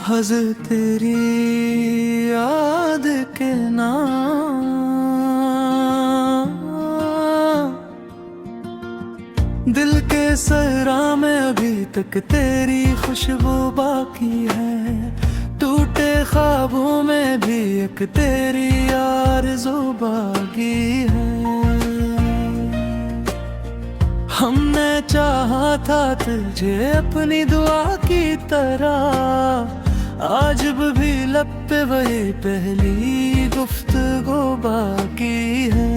हज तेरी याद के नाम दिल के सहरा में अभी तक तेरी खुशबू बाकी है। टूटे ख्वाबों में भी एक तेरी आरज़ू बाकी है। हमने चाहा था तुझे अपनी दुआ की तरह, आज भी लब पे वही पहली गुफ्तगू बाकी है।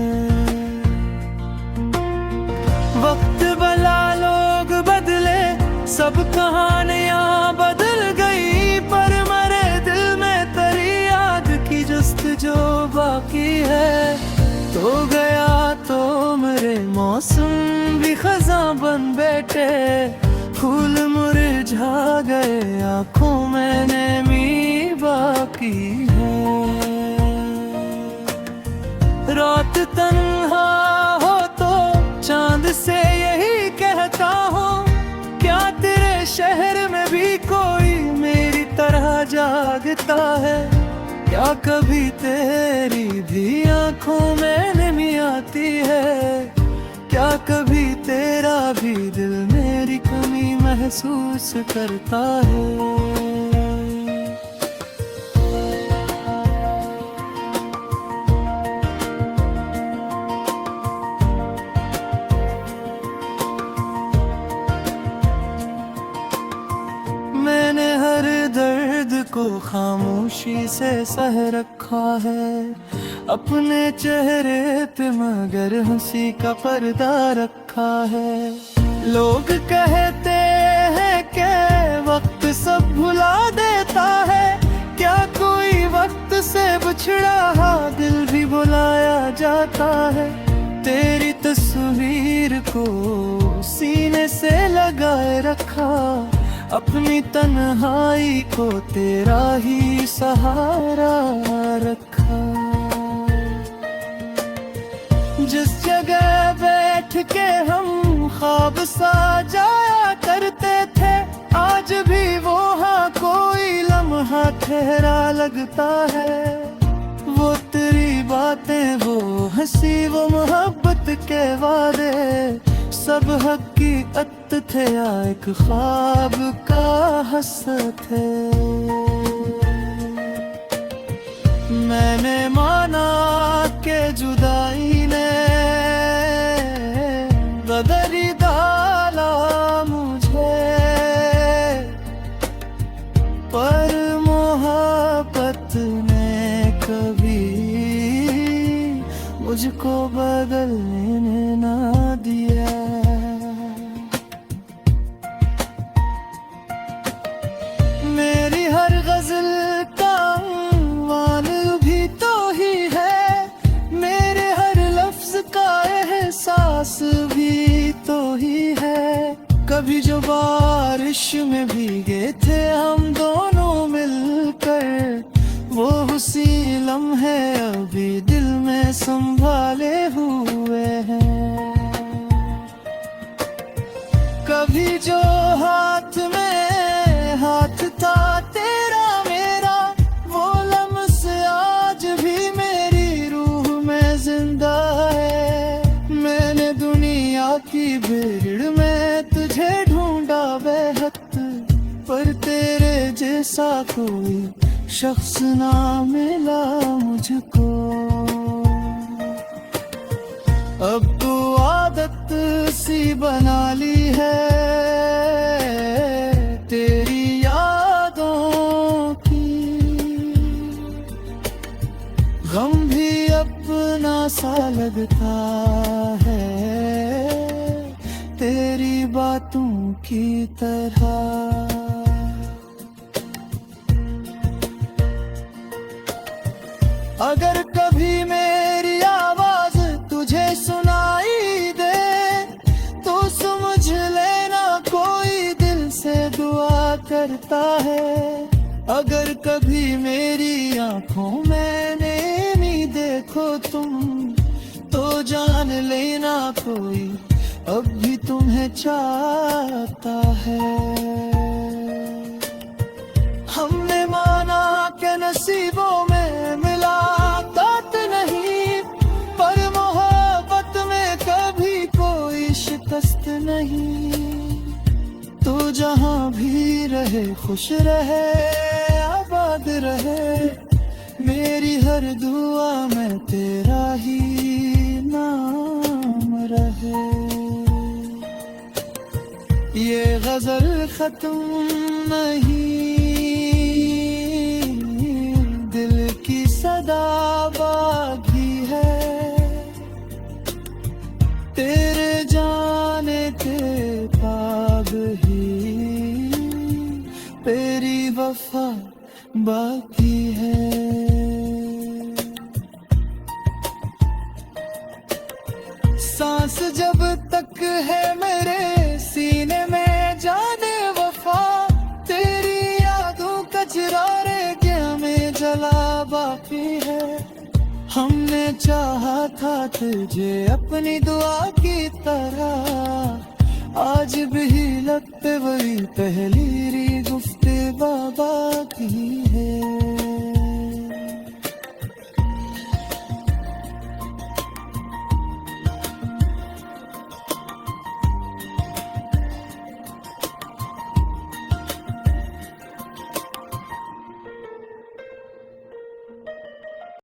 वक्त भला लोग बदले, सब कहानियां बदल गई, पर मरे दिल में तेरी याद की जस्तजू बाकी है। तो गया तो मेरे मौसम भी खज़ां बन बैठे, फूल मुरझा गए, आंखों में नमी बाकी है। रात तन्हा हो तो चांद से यही कहता हूँ, क्या तेरे शहर में भी कोई मेरी तरह जागता है? क्या कभी तेरी भी आंखों में नमी आती है? क्या कभी तेरा भी दिल मेरी कमी महसूस करता है? मैंने हर दर्द को खामोशी से सह रखा है अपने चेहरे पे, मगर हंसी का पर्दा रखा है। लोग कहते हैं कि वक्त सब भुला देता है, क्या कोई वक्त से बिछड़ा दिल भी बुलाया जाता है? तेरी तस्वीर को सीने से लगाए रखा, अपनी तन्हाई को तेरा ही सहारा रखा। जिस जगह बैठ के हम ख्वाब सजाया करते थे, आज भी वहाँ कोई लम्हा ठहरा लगता है। वो तेरी बातें, वो हंसी, वो मोहब्बत के वादे, सब हकीकत थे या एक ख्वाब का हसरत है। मैंने माना के जुदाई ने बदली डाला मुझे, पर मोहब्बत ने कभी मुझको बदलने ना दिया। मेरी हर गजल का वाल भी तो ही है, मेरे हर लफ्ज का एहसास भी तो ही है। कभी जो बारिश में भीगे थे हम दोनों मिलकर, वो उसी लम्हे अभी दिल में संभाले हुए हैं। कभी जो हाथ में हाथ था तेरा मेरा, वो लम्स आज भी मेरी रूह में जिंदा है। मैंने दुनिया की भीड़ में तुझे ढूंढा बेहद, पर तेरे जैसा कोई शख्स ना मिला मुझको। अब तो आदत सी बना ली है तेरी यादों की, गम भी अपना सा लगता है तेरी बातों की तरह। अगर कभी मेरी आवाज तुझे सुनाई दे, तो समझ लेना कोई दिल से दुआ करता है। अगर कभी मेरी आंखों में नमी देखो तुम, तो जान लेना कोई हमें चाहता है। हमने माना कि नसीबों में मिला तात नहीं, पर मोहब्बत में कभी कोई शिकस्त नहीं। तू जहां भी रहे खुश रहे आबाद रहे, मेरी हर दुआ में तेरा ही नाम रहे। ये गजल खत्म नहीं, दिल की सदा बाकी है। तेरे जाने के बाद ही तेरी वफा बाकी है। सांस जब तक है मेरे सीने में जाने वफा, तेरी यादों कचरारे क्या में जला बाकी है। हमने चाहा था तुझे अपनी दुआ की तरह, आज भी लगते वही पहली री गुफ्ते बाबा की है।